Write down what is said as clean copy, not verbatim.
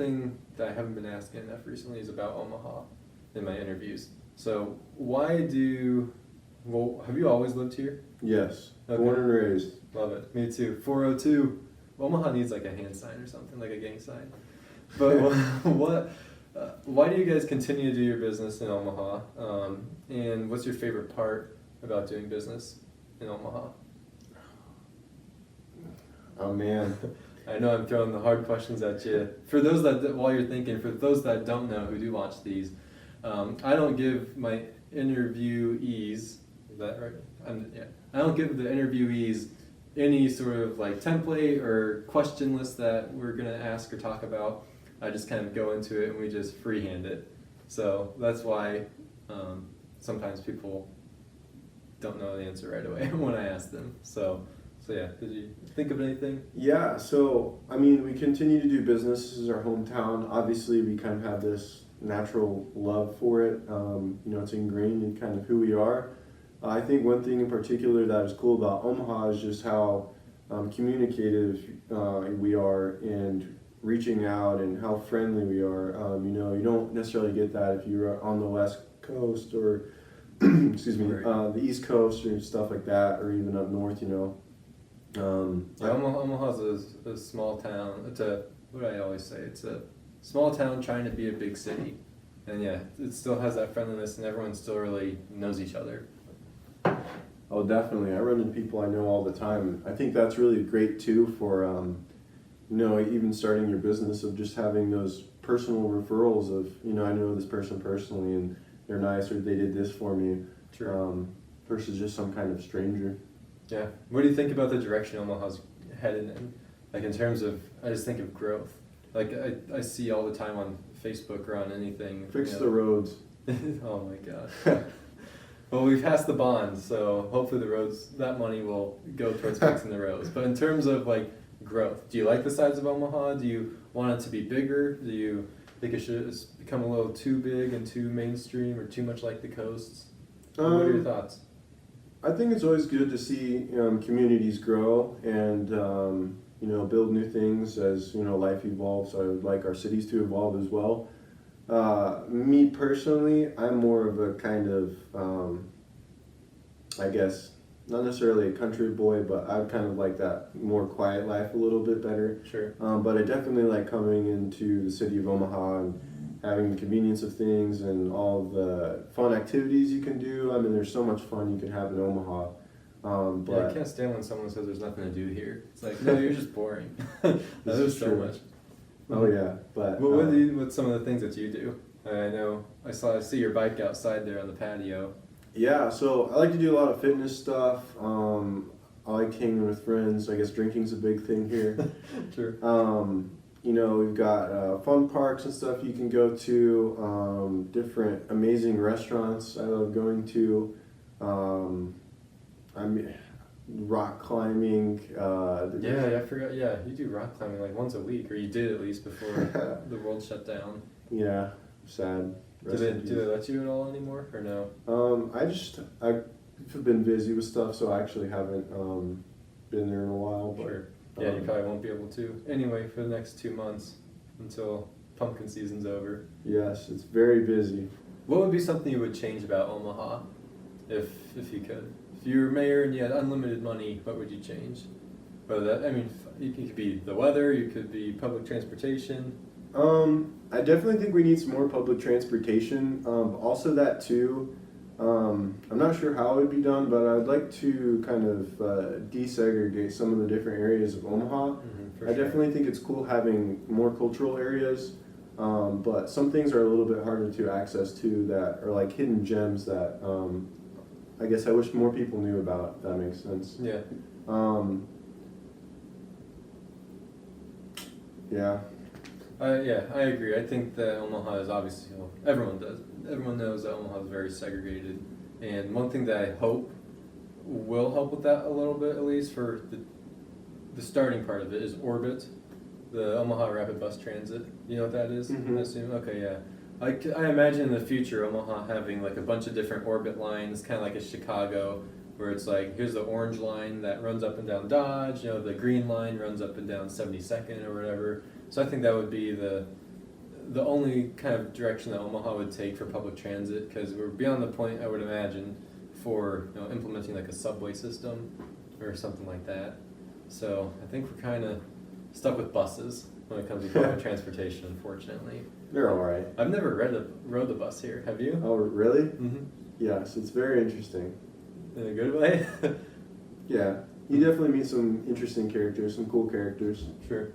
thing that I haven't been asking enough recently is about Omaha in my interviews. So have you always lived here? Yes. Okay. Born and raised. Love it. Me too. 402. Omaha needs like a hand sign or something, like a gang sign. But why do you guys continue to do your business in Omaha? And what's your favorite part about doing business in Omaha? Oh man. I know I'm throwing the hard questions at you. For those while you're thinking, for those that don't know who do watch these, I don't give my interviewees, is that right? I don't give the interviewees any sort of like template or question list that we're gonna ask or talk about. I just kind of go into it and we just freehand it. So that's why sometimes people don't know the answer right away when I ask them. So yeah, did you think of anything? Yeah, so I mean, we continue to do business. This is our hometown. Obviously, we kind of have this natural love for it. It's ingrained in kind of who we are. I think one thing in particular that is cool about Omaha is just how communicative we are and reaching out and how friendly we are. You don't necessarily get that if you're on the West Coast or excuse me, the East Coast or stuff like that, or even up north. Omaha's a small town. What do I always say? It's a small town trying to be a big city. And yeah, it still has that friendliness and everyone still really knows each other. Oh, definitely. I run into people I know all the time. I think that's really great too for, even starting your business, of just having those personal referrals of, I know this person personally and they're nice, or they did this for me. True. Versus just some kind of stranger. Yeah. What do you think about the direction Omaha's headed in? Like in terms of, I just think of growth. Like I see all the time on Facebook or on anything. Fix the roads. Oh my gosh. Well, we've passed the bond, so hopefully that money will go towards fixing the roads. But in terms of like growth, do you like the size of Omaha? Do you want it to be bigger? Do you think it should become a little too big and too mainstream or too much like the coasts? What are your thoughts? I think it's always good to see communities grow and build new things as life evolves. I would like our cities to evolve as well. Me personally, I'm more of a kind of I guess not necessarily a country boy, but I kind of like that more quiet life a little bit better. Sure. But I definitely like coming into the city of Omaha and having the convenience of things and all the fun activities you can do. I mean, there's so much fun you can have in Omaha. But I can't stand when someone says there's nothing to do here. It's like, no, you're just boring. That is so much. Oh yeah, but what's some of the things that you do? I see your bike outside there on the patio. Yeah, so I like to do a lot of fitness stuff. I like hanging with friends. I guess drinking's a big thing here. Sure. We've got fun parks and stuff you can go to, different amazing restaurants I love going to. Rock climbing. I forgot. Yeah, you do rock climbing like once a week, or you did at least before the world shut down. Yeah, sad. Do they let you at all anymore, or no? I've been busy with stuff, so I actually haven't been there in a while. But, sure. Yeah, you probably won't be able to. Anyway, for the next 2 months until pumpkin season's over. Yes, it's very busy. What would be something you would change about Omaha, if you could? If you were mayor and you had unlimited money, what would you change? It could be the weather, it could be public transportation. I definitely think we need some more public transportation. Also that too, I'm not sure how it would be done, but I'd like to kind of desegregate some of the different areas of Omaha. I definitely think it's cool having more cultural areas, but some things are a little bit harder to access to that are like hidden gems that I guess I wish more people knew about, if that makes sense. Yeah. Yeah. I agree. I think that Omaha is obviously, everyone does. Everyone knows that Omaha is very segregated. And one thing that I hope will help with that a little bit, at least for the starting part of it, is Orbit, the Omaha Rapid Bus Transit. You know what that is? Mm-hmm. I assume? Okay, yeah. I imagine in the future Omaha having like a bunch of different orbit lines, kind of like a Chicago, where it's like, here's the orange line that runs up and down Dodge, the green line runs up and down 72nd or whatever. So I think that would be the the only kind of direction that Omaha would take for public transit, because we're beyond the point, I would imagine, for implementing like a subway system or something like that. So I think we're kind of stuck with buses when it comes to public transportation, unfortunately. They're all right. I've never rode the bus here. Have you? Oh, really? Mm-hmm. Yes, it's very interesting. In a good way? Yeah, you definitely meet some interesting characters, some cool characters. Sure.